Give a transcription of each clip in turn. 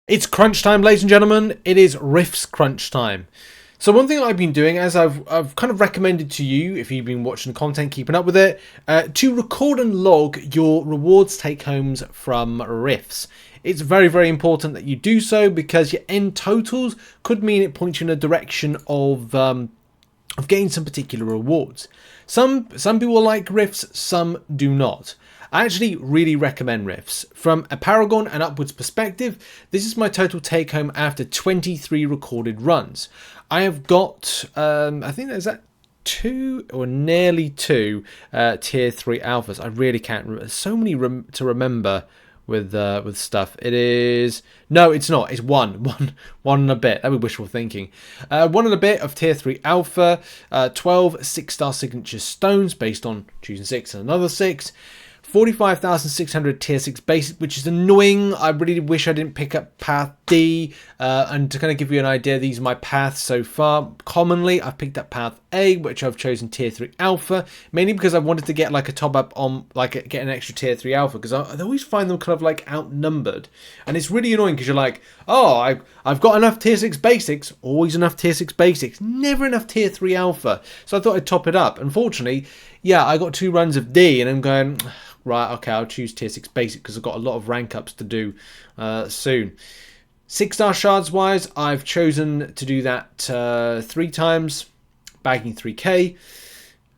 It's crunch time, ladies and gentlemen. It is Rifts crunch time. So one thing I've been doing, as I've kind of recommended to you, if you've been watching the content, keeping up with it, to record and log your rewards take-homes from Rifts. It's very, very important that you do so because your end totals could mean it points you in a direction of getting some particular rewards. Some people like Rifts, some do not. I actually really recommend Rifts. From a Paragon and upwards perspective, this is my total take home after 23 recorded runs. I have got, I think there's that 2 or nearly 2 tier 3 alphas. I really can't remember. There's so many to remember with stuff. It is, no, it's not. It's one and a bit. That'd be wishful thinking. 1 and a bit of tier 3 alpha, 12 6-star signature stones based on choosing 6 and another 6. 45,600 tier 6 basic, which is annoying. I really wish I didn't pick up path D. And to kind of give you an idea, these are my paths so far. Commonly, I've picked up path A, which I've chosen tier 3 alpha, mainly because I wanted to get like a top up on, like get an extra tier 3 alpha, because I always find them kind of like outnumbered. And it's really annoying because you're like, oh, I've got enough tier 6 basics, always enough tier 6 basics, never enough tier 3 alpha. So I thought I'd top it up. Unfortunately, yeah, I got 2 runs of D and I'm going, right, okay, I'll choose tier 6 basic because I've got a lot of rank ups to do soon. 6-star shards wise, I've chosen to do that 3 times, bagging 3k,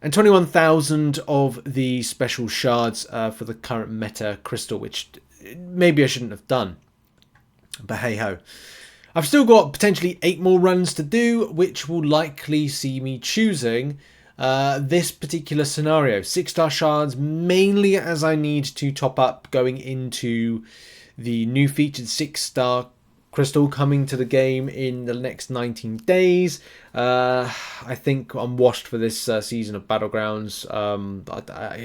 and 21,000 of the special shards for the current meta crystal, which maybe I shouldn't have done, but hey ho. I've still got potentially 8 more runs to do, which will likely see me choosing this particular scenario. 6-star shards, mainly as I need to top up going into the new featured 6-star crystal coming to the game in the next 19 days. I think I'm washed for this season of Battlegrounds. I'm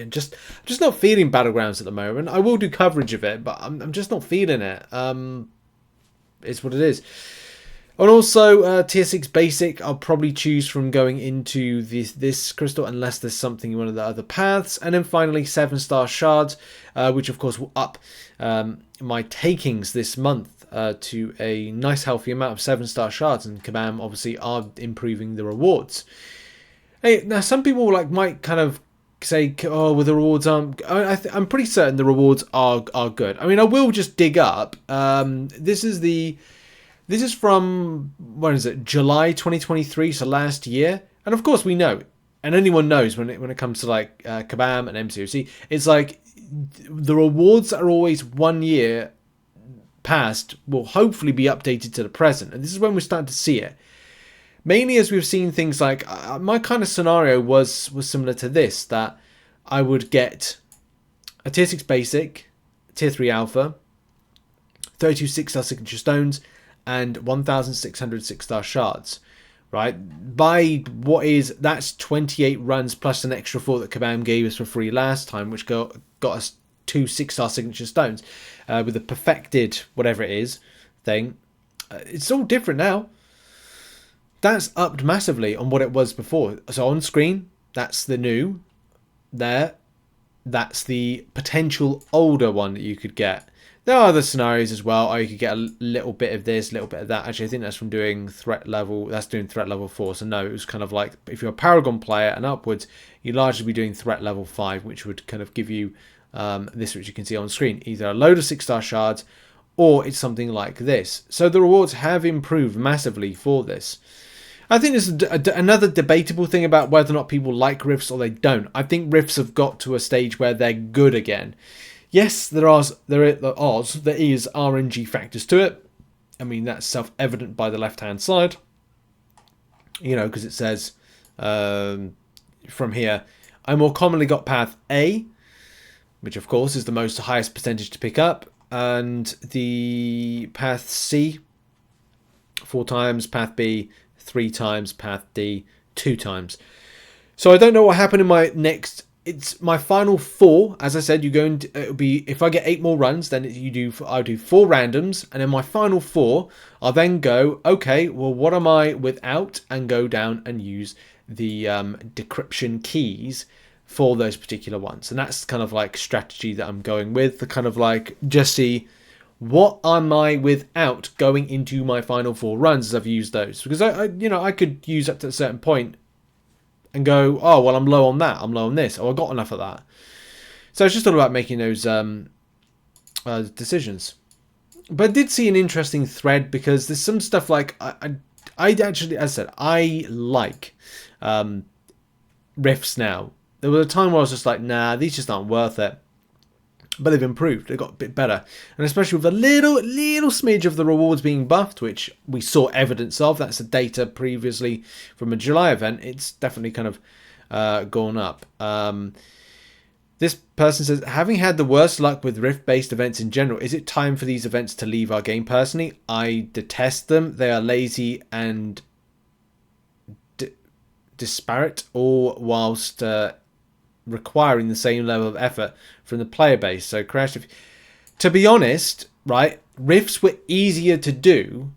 just not feeling Battlegrounds at the moment. I will do coverage of it, but I'm just not feeling it. It's what it is. And also, tier 6 basic, I'll probably choose from going into this crystal unless there's something in one of the other paths. And then finally, 7-star shards, which of course will up my takings this month to a nice healthy amount of 7-star shards. And Kabam obviously are improving the rewards. Hey, now some people might kind of say, oh, with the rewards, I'm pretty certain the rewards are good. I mean, I will just dig up. This is from, when is it, July 2023, so last year. And of course we know, and anyone knows when it comes to like Kabam and MCOC, it's like the rewards are always 1 year past, will hopefully be updated to the present. And this is when we're starting to see it. Mainly as we've seen things like, my kind of scenario was similar to this, that I would get a tier 6 basic, tier 3 alpha, 32 6-star signature stones, and 1,600 6-star shards, right? By that's 28 runs plus an extra 4 that Kabam gave us for free last time, which got us 2 6-star signature stones with the perfected whatever it is thing. It's all different now. That's upped massively on what it was before. So on screen, that's the new. There, that's the potential older one that you could get. There are other scenarios as well. Or you could get a little bit of this, a little bit of that. Actually, I think that's from doing threat level. That's doing threat level 4. So no, it was kind of like if you're a Paragon player and upwards, you'd largely be doing threat level 5, which would kind of give you this, which you can see on screen. Either a load of 6-star shards, or it's something like this. So the rewards have improved massively for this. I think there's another debatable thing about whether or not people like Rifts or they don't. I think Rifts have got to a stage where they're good again. Yes, there is RNG factors to it. I mean, that's self-evident by the left-hand side. You know, because it says from here, I more commonly got path A, which of course is the most highest percentage to pick up, and the path C 4 times, path B 3 times, path D 2 times. So I don't know what happened in my next. It's my final 4. As I said, it'll be, if I get 8 more runs, then I'll do 4 randoms, and in my final 4, I'll then go, okay, well, what am I without, and go down and use the decryption keys for those particular ones. And that's kind of like strategy that I'm going with, the kind of like just see what am I without going into my final 4 runs as I've used those? Because I could use up to a certain point and go, oh well, I'm low on that, I'm low on this, oh I got enough of that. So it's just all about making those decisions. But I did see an interesting thread, because there's some stuff like I actually, as I said, I like rifts now. There was a time where I was just like, nah, these just aren't worth it. But they've improved. They've got a bit better. And especially with a little smidge of the rewards being buffed, which we saw evidence of. That's the data previously from a July event. It's definitely kind of gone up. This person says, having had the worst luck with Rift-based events in general, is it time for these events to leave our game personally? I detest them. They are lazy and disparate, all whilst requiring the same level of effort from the player base. So Crash, to be honest, right, rifts were easier to do.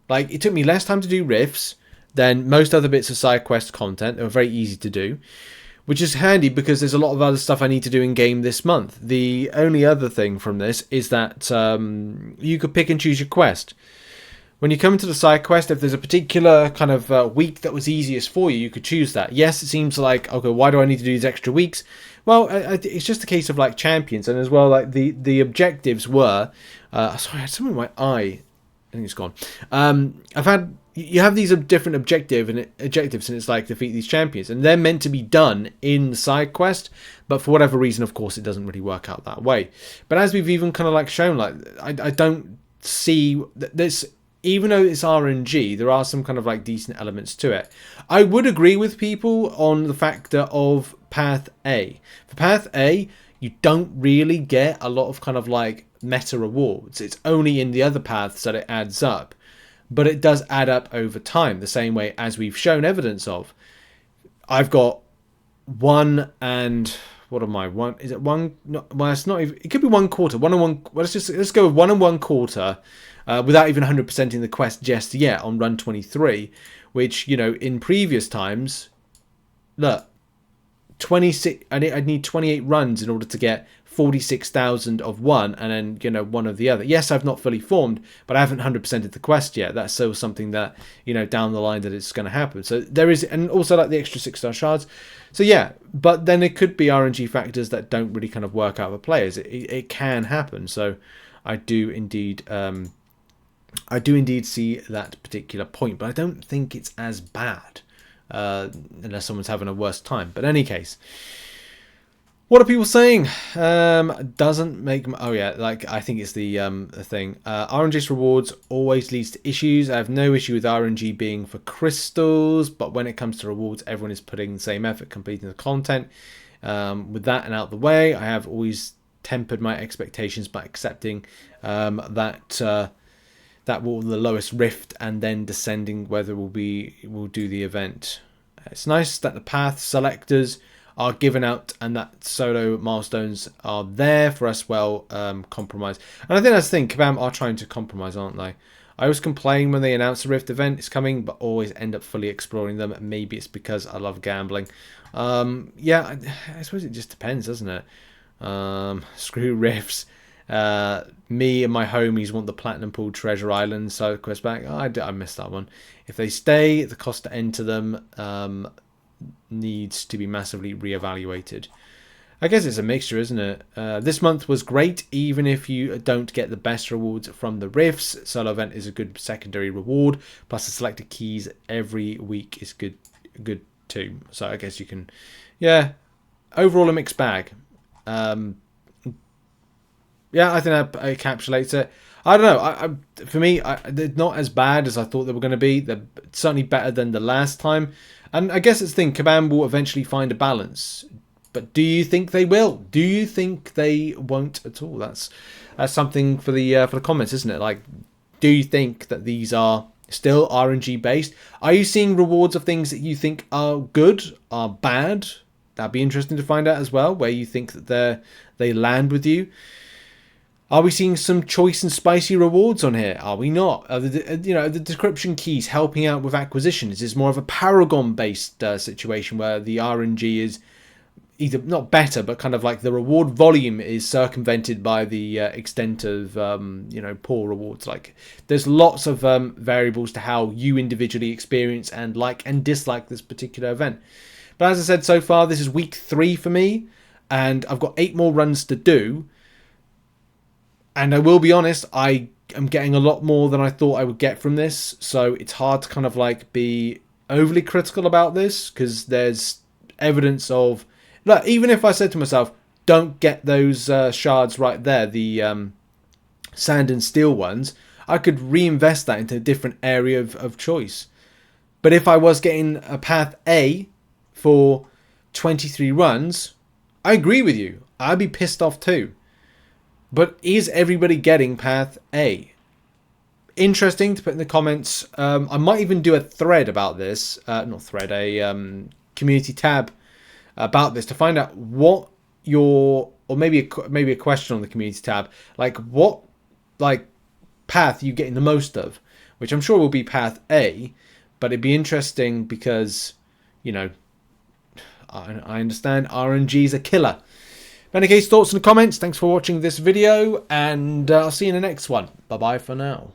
Like, it took me less time to do rifts than most other bits of side quest content. They were very easy to do, which is handy because there's a lot of other stuff I need to do in game this month. The only other thing from this is that you could pick and choose your quest. When you come into the side quest, if there's a particular kind of week that was easiest for you, you could choose that. Yes, it seems like, okay, why do I need to do these extra weeks? Well, it's just a case of like champions, and as well, like the objectives were. Sorry, I had something in my eye. I think it's gone. You have these different objectives, and it's like defeat these champions, and they're meant to be done in the side quest. But for whatever reason, of course, it doesn't really work out that way. But as we've even kind of like shown, like I don't see this. Even though it's RNG, there are some kind of like decent elements to it. I would agree with people on the factor of Path A. For Path A, you don't really get a lot of kind of like meta rewards. It's only in the other paths that it adds up. But it does add up over time, the same way as we've shown evidence of. I've got 1 and... What am I? One, is it one? No, well, it's not even, it could be 1 quarter. 1 and 1. Well, let's go with 1 and 1 quarter, without even 100%ing the quest just yet on run 23, which, you know, in previous times, look, 26. I'd need 28 runs in order to get 46,000 of one, and then, you know, 1 of the other. Yes, I've not fully formed, but I haven't 100%ed the quest yet. That's still something that, you know, down the line that it's going to happen. So there is, and also like the extra 6-star shards. So yeah, but then it could be RNG factors that don't really kind of work out for players. It can happen. So I do indeed see that particular point, but I don't think it's as bad, unless someone's having a worse time. But in any case, what are people saying? Doesn't make... Oh yeah, like I think it's the thing. RNG's rewards always leads to issues. I have no issue with RNG being for crystals, but when it comes to rewards, everyone is putting the same effort completing the content. With that and out the way, I have always tempered my expectations by accepting that will the lowest rift and then descending whether we'll do the event. It's nice that the path selectors are given out and that solo milestones are there for us. Well, compromise. And I think that's the thing. Kabam are trying to compromise, aren't they? I always complain when they announce a Rift event is coming, but always end up fully exploring them. Maybe it's because I love gambling. Yeah, I suppose it just depends, doesn't it? Screw Rifts. Me and my homies want the Platinum Pool Treasure Island side quest back. Oh, I missed that one. If they stay, the cost to enter them needs to be massively reevaluated. I guess it's a mixture, isn't it? This month was great, even if you don't get the best rewards from the rifts. Solo event is a good secondary reward, plus the selected keys every week is good too. So I guess you can, yeah, overall a mixed bag. Yeah, I think that encapsulates it. I don't know. For me, they're not as bad as I thought they were going to be. They're certainly better than the last time. And I guess it's the thing, Kabam will eventually find a balance. But do you think they will? Do you think they won't at all? That's something for the comments, isn't it? Like, do you think that these are still RNG based? Are you seeing rewards of things that you think are good, are bad? That'd be interesting to find out as well, where you think that they land with you. Are we seeing some choice and spicy rewards on here? Are we not? Are the Decryption Keys helping out with acquisitions? Is more of a Paragon based situation where the RNG is, either not better, but kind of like the reward volume is circumvented by the extent of poor rewards. Like there's lots of variables to how you individually experience and like and dislike this particular event. But as I said, so far this is week 3 for me, and I've got 8 more runs to do. And I will be honest, I am getting a lot more than I thought I would get from this, so it's hard to kind of like be overly critical about this, because there's evidence of, look, even if I said to myself, don't get those shards right there, the sand and steel ones, I could reinvest that into a different area of choice. But if I was getting a path A for 23 runs, I agree with you, I'd be pissed off too. But is everybody getting path A? Interesting to put in the comments. I might even do a thread about this. Not thread, a community tab about this to find out what your, or maybe a question on the community tab, like what like path you getting the most of, which I'm sure will be path A. But it'd be interesting because, you know, I understand RNG's a killer. In any case, thoughts in the comments. Thanks for watching this video, and I'll see you in the next one. Bye bye for now.